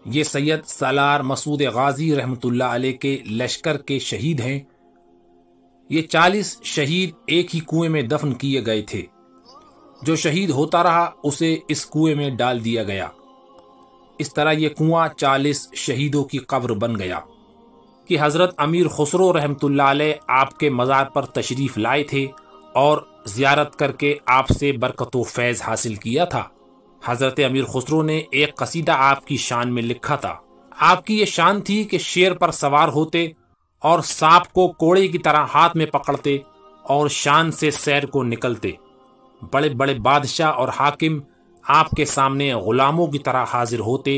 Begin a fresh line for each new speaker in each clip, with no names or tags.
یہ سید سالار مسعود غازی رحمۃ اللہ علیہ کے لشکر کے شہید ہیں۔ یہ 40 شہید ایک ہی کنویں میں دفن کیے گئے تھے۔ جو شہید ہوتا رہا اسے اس کنویں میں ڈال دیا گیا۔ اس طرح یہ کنواں 40 شہیدوں کی قبر بن گیا کہ حضرت امیر خسرو رحمۃ اللہ علیہ آپ کے مزار پر تشریف لائے تھے اور زیارت کر کے آپ سے برکت و فیض حاصل کیا تھا۔ حضرت امیر خسرو نے ایک قصیدہ آپ کی شان میں لکھا تھا۔ آپ کی یہ شان تھی کہ شیر پر سوار ہوتے اور سانپ کو کوڑے کی طرح ہاتھ میں پکڑتے اور شان سے سیر کو نکلتے۔ بڑے بڑے بادشاہ اور حاکم آپ کے سامنے غلاموں کی طرح حاضر ہوتے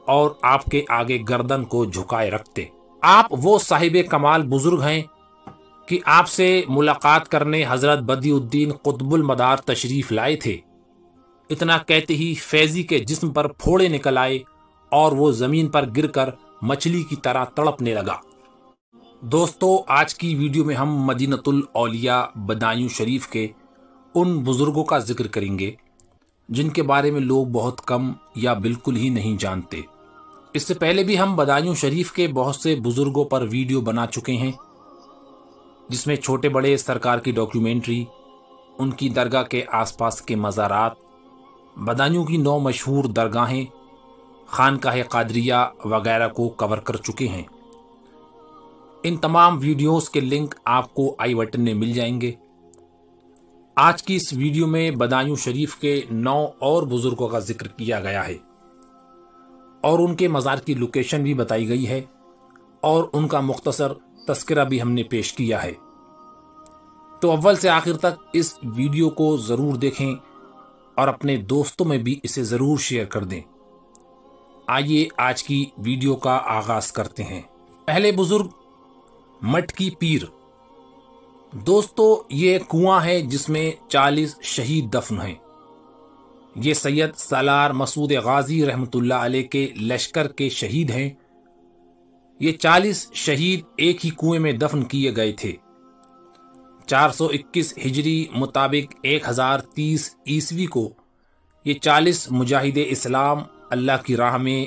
اور آپ کے آگے گردن کو جھکائے رکھتے۔ آپ وہ صاحب کمال بزرگ ہیں کہ آپ سے ملاقات کرنے حضرت بدیع الدین قطب المدار تشریف لائے تھے۔ اتنا کہتے ہی فیضی کے جسم پر پھوڑے نکل آئے اور وہ زمین پر گر کر مچھلی کی طرح تڑپنے لگا۔ دوستو، آج کی ویڈیو میں ہم مدینۃ الاولیاء بدایوں شریف کے ان بزرگوں کا ذکر کریں گے جن کے بارے میں لوگ بہت کم یا بالکل ہی نہیں جانتے۔ اس سے پہلے بھی ہم بدایوں شریف کے بہت سے بزرگوں پر ویڈیو بنا چکے ہیں، جس میں چھوٹے بڑے سرکار کی ڈاکیومنٹری، ان کی درگاہ کے آس پاس کے مزارات، بدایوں کی 9 مشہور درگاہیں، خانقاہ قادریہ وغیرہ کو کور کر چکے ہیں۔ ان تمام ویڈیوز کے لنک آپ کو آئی بٹن میں مل جائیں گے۔ آج کی اس ویڈیو میں بدایوں شریف کے 9 اور بزرگوں کا ذکر کیا گیا ہے اور ان کے مزار کی لوکیشن بھی بتائی گئی ہے اور ان کا مختصر تذکرہ بھی ہم نے پیش کیا ہے۔ تو اول سے آخر تک اس ویڈیو کو ضرور دیکھیں اور اپنے دوستوں میں بھی اسے ضرور شیئر کر دیں۔ آئیے آج کی ویڈیو کا آغاز کرتے ہیں۔ پہلے بزرگ مٹکی پیر۔ دوستو، یہ کنواں ہے جس میں 40 شہید دفن ہیں۔ یہ سید سالار مسعود غازی رحمۃ اللہ علیہ کے لشکر کے شہید ہیں۔ یہ 40 شہید ایک ہی کنویں میں دفن کیے گئے تھے۔ 421 ہجری مطابق 1030 عیسوی کو یہ 40 مجاہد اسلام اللہ کی راہ میں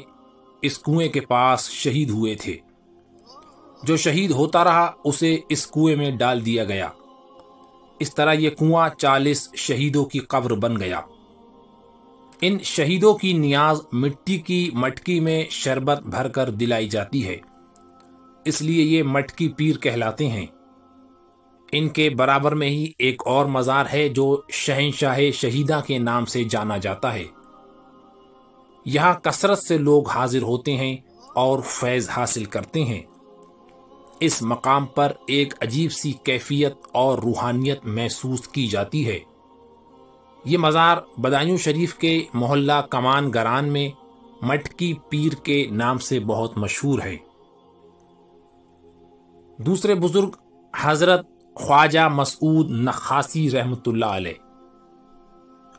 اس کنویں کے پاس شہید ہوئے تھے۔ جو شہید ہوتا رہا اسے اس کنویں میں ڈال دیا گیا۔ اس طرح یہ کنواں 40 شہیدوں کی قبر بن گیا۔ ان شہیدوں کی نیاز مٹی کی مٹکی میں شربت بھر کر دلائی جاتی ہے، اس لیے یہ مٹکی پیر کہلاتے ہیں۔ ان کے برابر میں ہی ایک اور مزار ہے جو شہنشاہ شہیداں کے نام سے جانا جاتا ہے۔ یہاں کثرت سے لوگ حاضر ہوتے ہیں اور فیض حاصل کرتے ہیں۔ اس مقام پر ایک عجیب سی کیفیت اور روحانیت محسوس کی جاتی ہے۔ یہ مزار بدایوں شریف کے محلہ کمان گران میں مٹکی پیر کے نام سے بہت مشہور ہے۔ دوسرے بزرگ حضرت خواجہ مسعود نخاسی رحمۃ اللہ علیہ۔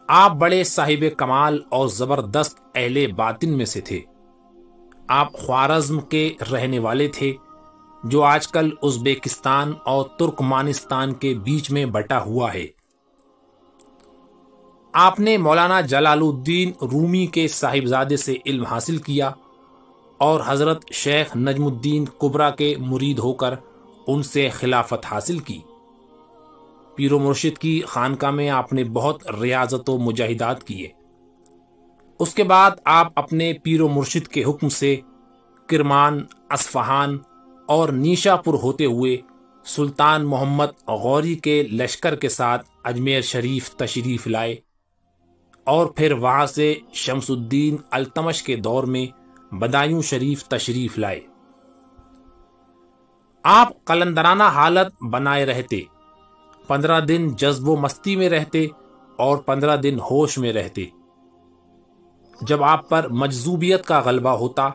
آپ بڑے صاحب کمال اور زبردست اہل باطن میں سے تھے۔ آپ خوارزم کے رہنے والے تھے جو آج کل ازبکستان اور ترکمانستان کے بیچ میں بٹا ہوا ہے۔ آپ نے مولانا جلال الدین رومی کے صاحبزادے سے علم حاصل کیا اور حضرت شیخ نجم الدین کبریٰ کے مرید ہو کر ان سے خلافت حاصل کی۔ پیر و مرشد کی خانقاہ میں آپ نے بہت ریاضت و مجاہدات کیے۔ اس کے بعد آپ اپنے پیر و مرشد کے حکم سے کرمان، اصفہان اور نیشا پور ہوتے ہوئے سلطان محمد غوری کے لشکر کے ساتھ اجمیر شریف تشریف لائے اور پھر وہاں سے شمس الدین التمش کے دور میں بدایوں شریف تشریف لائے۔ آپ قلندرانہ حالت بنائے رہتے، 15 دن جذب و مستی میں رہتے اور 15 دن ہوش میں رہتے۔ جب آپ پر مجذوبیت کا غلبہ ہوتا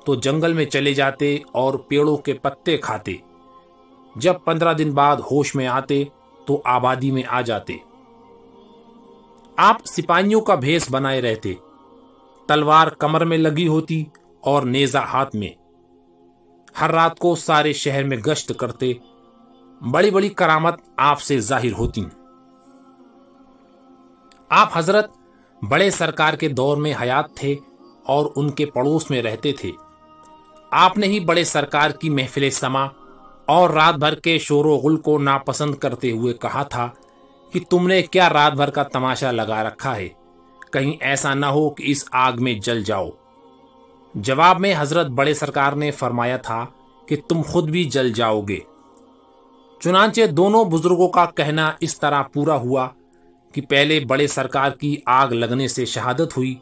تو جنگل میں چلے جاتے اور پیڑوں کے پتے کھاتے۔ جب 15 دن بعد ہوش میں آتے تو آبادی میں آ جاتے۔ آپ سپاہیوں کا بھیس بنائے رہتے، تلوار کمر میں لگی ہوتی اور نیزہ ہاتھ میں۔ ہر رات کو سارے شہر میں گشت کرتے۔ بڑی بڑی کرامت آپ سے ظاہر ہوتی۔ آپ حضرت بڑے سرکار کے دور میں حیات تھے اور ان کے پڑوس میں رہتے تھے۔ آپ نے ہی بڑے سرکار کی محفل سما اور رات بھر کے شور و غل کو ناپسند کرتے ہوئے کہا تھا کہ تم نے کیا رات بھر کا تماشا لگا رکھا ہے، کہیں ایسا نہ ہو کہ اس آگ میں جل جاؤ۔ جواب میں حضرت بڑے سرکار نے فرمایا تھا کہ تم خود بھی جل جاؤ گے۔ چنانچہ دونوں بزرگوں کا کہنا اس طرح پورا ہوا کہ پہلے بڑے سرکار کی آگ لگنے سے شہادت ہوئی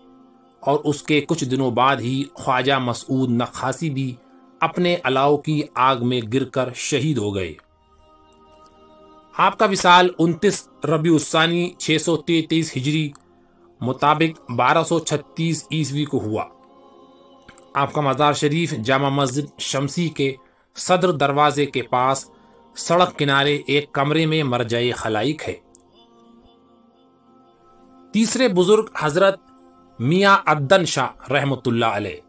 اور اس کے کچھ دنوں بعد ہی خواجہ مسعود نخاسی بھی اپنے الاؤ کی آگ میں گر کر شہید ہو گئے۔ آپ کا وصال 29 ربیع الثانی 633 ہجری مطابق 1236 عیسوی کو ہوا۔ آپ کا مزار شریف جامع مسجد شمسی کے صدر دروازے کے پاس سڑک کنارے ایک کمرے میں مرجع خلائق ہے۔ تیسرے بزرگ حضرت میاں عدن شاہ رحمۃ اللہ علیہ۔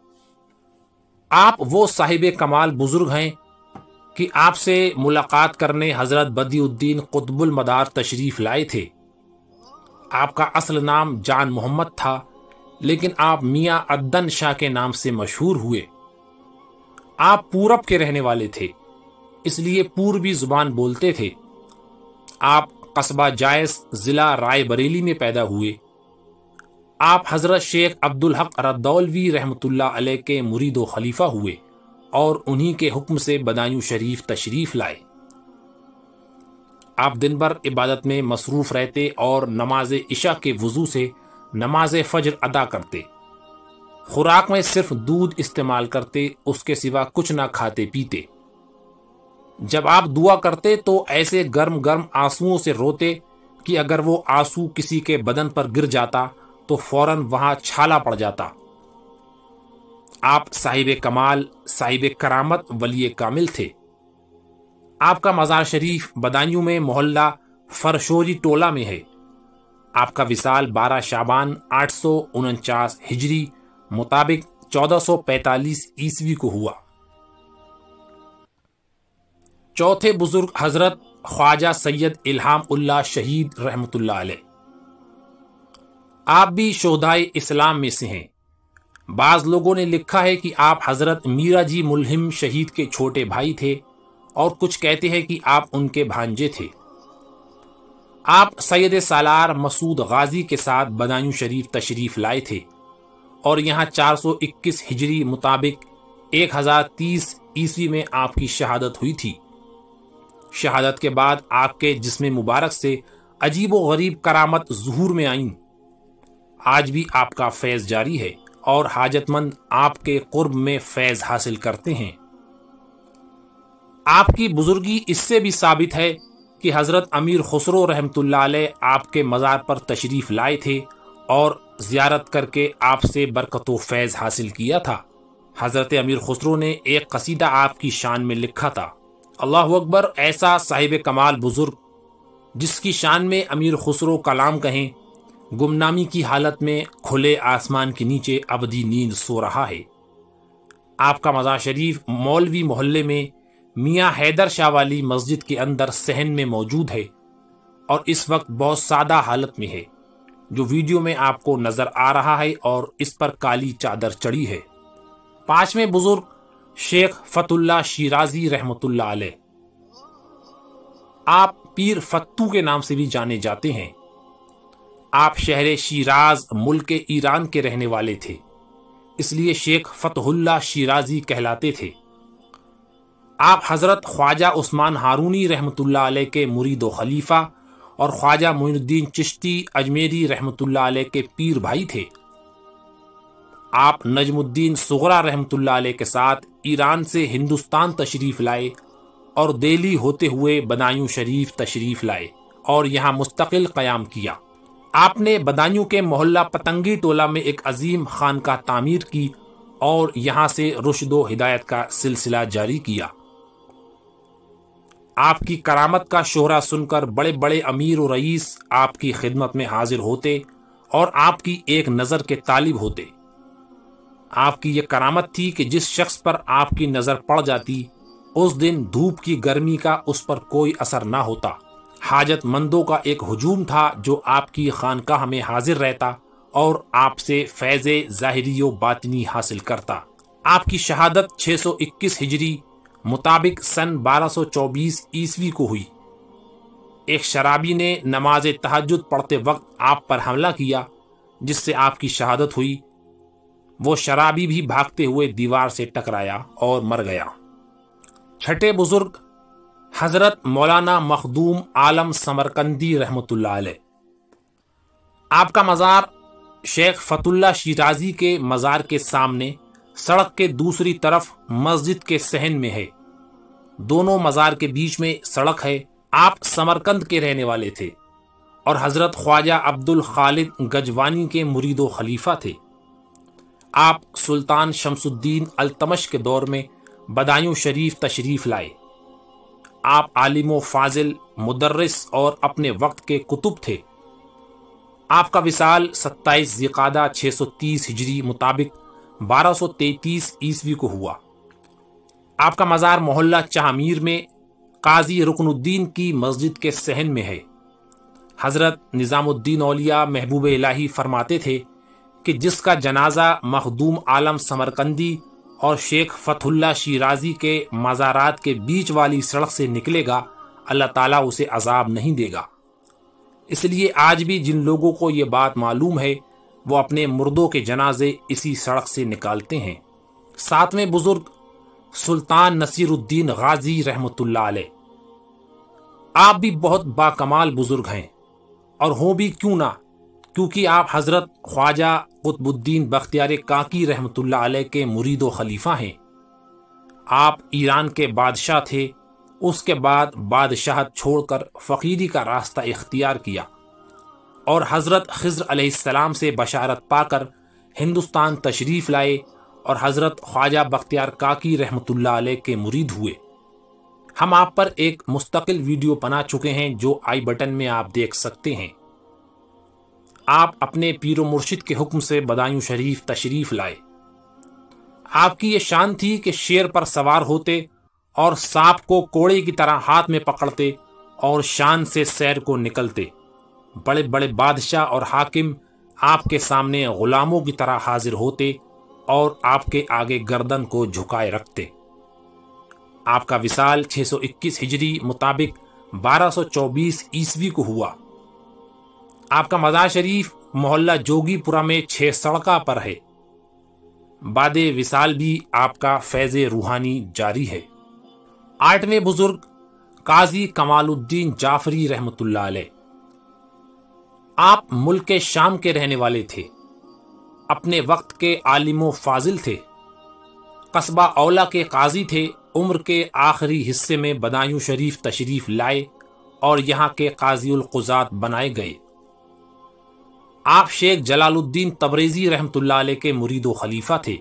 آپ وہ صاحب کمال بزرگ ہیں کہ آپ سے ملاقات کرنے حضرت بدیع الدین قطب المدار تشریف لائے تھے۔ آپ کا اصل نام جان محمد تھا، لیکن آپ میاں عدن شاہ کے نام سے مشہور ہوئے۔ آپ پورب کے رہنے والے تھے، اس لیے پوربی زبان بولتے تھے۔ آپ قصبہ جائز ضلع رائے بریلی میں پیدا ہوئے۔ آپ حضرت شیخ عبدالحق ردولوی رحمۃ اللہ علیہ کے مرید و خلیفہ ہوئے اور انہی کے حکم سے بدایوں شریف تشریف لائے۔ آپ دن بھر عبادت میں مصروف رہتے اور نماز عشاء کے وضو سے نماز فجر ادا کرتے۔ خوراک میں صرف دودھ استعمال کرتے، اس کے سوا کچھ نہ کھاتے پیتے۔ جب آپ دعا کرتے تو ایسے گرم گرم آنسوؤں سے روتے کہ اگر وہ آنسو کسی کے بدن پر گر جاتا تو فوراً وہاں چھالا پڑ جاتا۔ آپ صاحب کمال، صاحب کرامت، ولی کامل تھے۔ آپ کا مزار شریف بدایوں میں محلہ فرشوری ٹولہ میں ہے۔ آپ کا وصال 12 شعبان 849 ہجری مطابق 1445 عیسوی کو ہوا۔ چوتھے بزرگ حضرت خواجہ سید الہام اللہ شہید رحمۃ اللہ علیہ۔ آپ بھی شہدائے اسلام میں سے ہیں۔ بعض لوگوں نے لکھا ہے کہ آپ حضرت میرا جی ملہم شہید کے چھوٹے بھائی تھے، اور کچھ کہتے ہیں کہ آپ ان کے بھانجے تھے۔ آپ سید سالار مسعود غازی کے ساتھ بدایوں شریف تشریف لائے تھے اور یہاں 421 ہجری مطابق 1030 عیسوی میں آپ کی شہادت ہوئی تھی۔ شہادت کے بعد آپ کے جسم مبارک سے عجیب و غریب کرامت ظہور میں آئیں۔ آج بھی آپ کا فیض جاری ہے اور حاجت مند آپ کے قرب میں فیض حاصل کرتے ہیں۔ آپ کی بزرگی اس سے بھی ثابت ہے کہ حضرت امیر خسرو رحمۃ اللہ علیہ آپ کے مزار پر تشریف لائے تھے اور زیارت کر کے آپ سے برکت و فیض حاصل کیا تھا۔ حضرت امیر خسرو نے ایک قصیدہ آپ کی شان میں لکھا تھا: اللہ اکبر، ایسا صاحب کمال بزرگ جس کی شان میں امیر خسرو کلام کہیں، گمنامی کی حالت میں کھلے آسمان کے نیچے ابدی نیند سو رہا ہے۔ آپ کا مزار شریف مولوی محلے میں میاں حیدر شاہ والی مسجد کے اندر صحن میں موجود ہے اور اس وقت بہت سادہ حالت میں ہے، جو ویڈیو میں آپ کو نظر آ رہا ہے، اور اس پر کالی چادر چڑھی ہے۔ پانچویں بزرگ شیخ فتح اللہ شیرازی رحمۃ اللہ علیہ۔ آپ پیر فتو کے نام سے بھی جانے جاتے ہیں۔ آپ شہر شیراز ملک ایران کے رہنے والے تھے، اس لیے شیخ فتح اللہ شیرازی کہلاتے تھے۔ آپ حضرت خواجہ عثمان ہارونی رحمۃ اللہ علیہ کے مرید و خلیفہ اور خواجہ معین الدین چشتی اجمیری رحمۃ اللہ علیہ کے پیر بھائی تھے۔ آپ نجم الدین صغرا رحمۃ اللہ علیہ کے ساتھ ایران سے ہندوستان تشریف لائے اور دہلی ہوتے ہوئے بدایوں شریف تشریف لائے اور یہاں مستقل قیام کیا۔ آپ نے بدایوں کے محلہ پتنگی ٹولہ میں ایک عظیم خانقاہ تعمیر کی اور یہاں سے رشد و ہدایت کا سلسلہ جاری کیا۔ آپ کی کرامت کا شہرہ سن کر بڑے بڑے امیر و رئیس آپ کی خدمت میں حاضر ہوتے اور آپ کی ایک نظر کے طالب ہوتے۔ آپ کی یہ کرامت تھی کہ جس شخص پر آپ کی نظر پڑ جاتی، اس دن دھوپ کی گرمی کا اس پر کوئی اثر نہ ہوتا۔ حاجت مندوں کا ایک ہجوم تھا جو آپ کی خانقاہ میں حاضر رہتا اور آپ سے فیض ظاہری و باطنی حاصل کرتا۔ آپ کی شہادت 621 ہجری مطابق سن 1224 عیسوی کو ہوئی۔ ایک شرابی نے نماز تہجد پڑھتے وقت آپ پر حملہ کیا جس سے آپ کی شہادت ہوئی۔ وہ شرابی بھی بھاگتے ہوئے دیوار سے ٹکرایا اور مر گیا۔ چھٹے بزرگ حضرت مولانا مخدوم عالم سمرقندی رحمۃ اللہ علیہ۔ آپ کا مزار شیخ فتح اللہ شیرازی کے مزار کے سامنے سڑک کے دوسری طرف مسجد کے صحن میں ہے۔ دونوں مزار کے بیچ میں سڑک ہے۔ آپ سمرقند کے رہنے والے تھے اور حضرت خواجہ عبد الخالق گجوانی کے مرید و خلیفہ تھے۔ آپ سلطان شمس الدین التمش کے دور میں بدایوں شریف تشریف لائے۔ آپ عالم و فاضل، مدرس اور اپنے وقت کے کتب تھے۔ آپ کا وصال 27 ذی-القعدہ 630 ہجری مطابق 1233 عیسوی کو ہوا۔ آپ کا مزار محلہ چہمیر میں قاضی رکن الدین کی مسجد کے صحن میں ہے۔ حضرت نظام الدین اولیاء محبوب الہی فرماتے تھے کہ جس کا جنازہ مخدوم عالم سمرقندی اور شیخ فتح اللہ شیرازی کے مزارات کے بیچ والی سڑک سے نکلے گا، اللہ تعالیٰ اسے عذاب نہیں دے گا۔ اس لیے آج بھی جن لوگوں کو یہ بات معلوم ہے وہ اپنے مردوں کے جنازے اسی سڑک سے نکالتے ہیں۔ ساتویں بزرگ سلطان نصیر الدین غازی رحمۃ اللہ علیہ۔ آپ بھی بہت باکمال بزرگ ہیں، اور ہوں بھی کیوں نہ، کیونکہ آپ حضرت خواجہ قطب الدین بختیار کاکی رحمۃ اللہ علیہ کے مرید و خلیفہ ہیں۔ آپ ایران کے بادشاہ تھے، اس کے بعد بادشاہت چھوڑ کر فقیری کا راستہ اختیار کیا اور حضرت خضر علیہ السلام سے بشارت پا کر ہندوستان تشریف لائے اور حضرت خواجہ بختیار کاکی رحمۃ اللہ علیہ کے مرید ہوئے۔ ہم آپ پر ایک مستقل ویڈیو بنا چکے ہیں جو آئی بٹن میں آپ دیکھ سکتے ہیں۔ آپ اپنے پیر و مرشد کے حکم سے بدایوں شریف تشریف لائے۔ آپ کی یہ شان تھی کہ شیر پر سوار ہوتے اور سانپ کو کوڑے کی طرح ہاتھ میں پکڑتے اور شان سے سیر کو نکلتے۔ بڑے بڑے بادشاہ اور حاکم آپ کے سامنے غلاموں کی طرح حاضر ہوتے اور آپ کے آگے گردن کو جھکائے رکھتے۔ آپ کا وصال 621 ہجری مطابق 1224 عیسوی کو ہوا۔ آپ کا مزار شریف محلہ جوگی پورہ میں 6 سڑکہ پر ہے۔ بعد وصال بھی آپ کا فیض روحانی جاری ہے۔ 8ویں بزرگ قاضی کمال الدین جعفری رحمۃ اللہ علیہ۔ آپ ملک شام کے رہنے والے تھے، اپنے وقت کے عالم و فاضل تھے، قصبہ اولا کے قاضی تھے۔ عمر کے آخری حصے میں بدایوں شریف تشریف لائے اور یہاں کے قاضی القضات بنائے گئے۔ آپ شیخ جلال الدین تبریزی رحمۃ اللہ علیہ کے مرید و خلیفہ تھے۔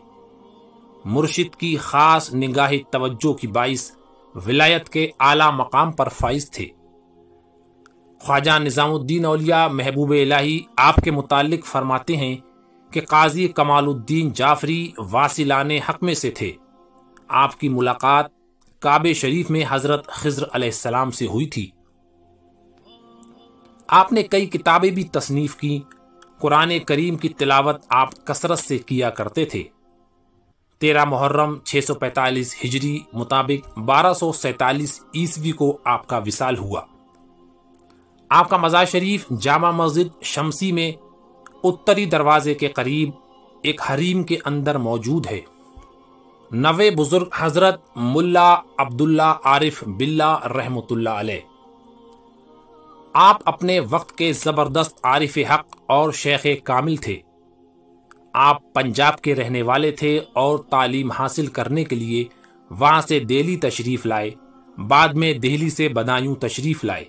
مرشد کی خاص نگاہ توجہ کی باعث ولایت کے اعلیٰ مقام پر فائز تھے۔ خواجہ نظام الدین اولیاء محبوب الہی آپ کے متعلق فرماتے ہیں کہ قاضی کمال الدین جعفری واصلان حق میں سے تھے۔ آپ کی ملاقات کعبہ شریف میں حضرت خضر علیہ السلام سے ہوئی تھی۔ آپ نے کئی کتابیں بھی تصنیف کی۔ قرآن کریم کی تلاوت آپ کثرت سے کیا کرتے تھے۔ 13 محرم 645 ہجری مطابق 1247 عیسوی کو آپ کا وصال ہوا۔ آپ کا مزار شریف جامع مسجد شمسی میں اتری دروازے کے قریب ایک حریم کے اندر موجود ہے۔ 9ویں بزرگ حضرت ملا عبداللہ عارف باللہ رحمۃ اللہ علیہ۔ آپ اپنے وقت کے زبردست عارف حق اور شیخ کامل تھے۔ آپ پنجاب کے رہنے والے تھے اور تعلیم حاصل کرنے کے لیے وہاں سے دہلی تشریف لائے، بعد میں دہلی سے بدایوں تشریف لائے۔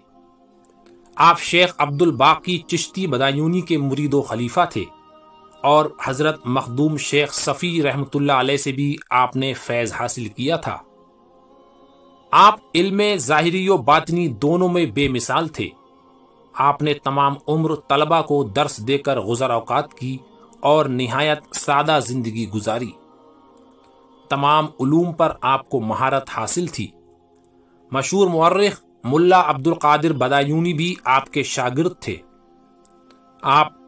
آپ شیخ عبد الباقی چشتی بدایونی کے مرید و خلیفہ تھے اور حضرت مخدوم شیخ صفی رحمۃ اللہ علیہ سے بھی آپ نے فیض حاصل کیا تھا۔ آپ علم ظاہری و باطنی دونوں میں بے مثال تھے۔ آپ نے تمام عمر طلبہ کو درس دے کر گزر اوقات کی اور نہایت سادہ زندگی گزاری۔ تمام علوم پر آپ کو مہارت حاصل تھی۔ مشہور مورخ ملا عبد القادر بدایونی بھی آپ کے شاگرد تھے۔ آپ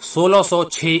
1606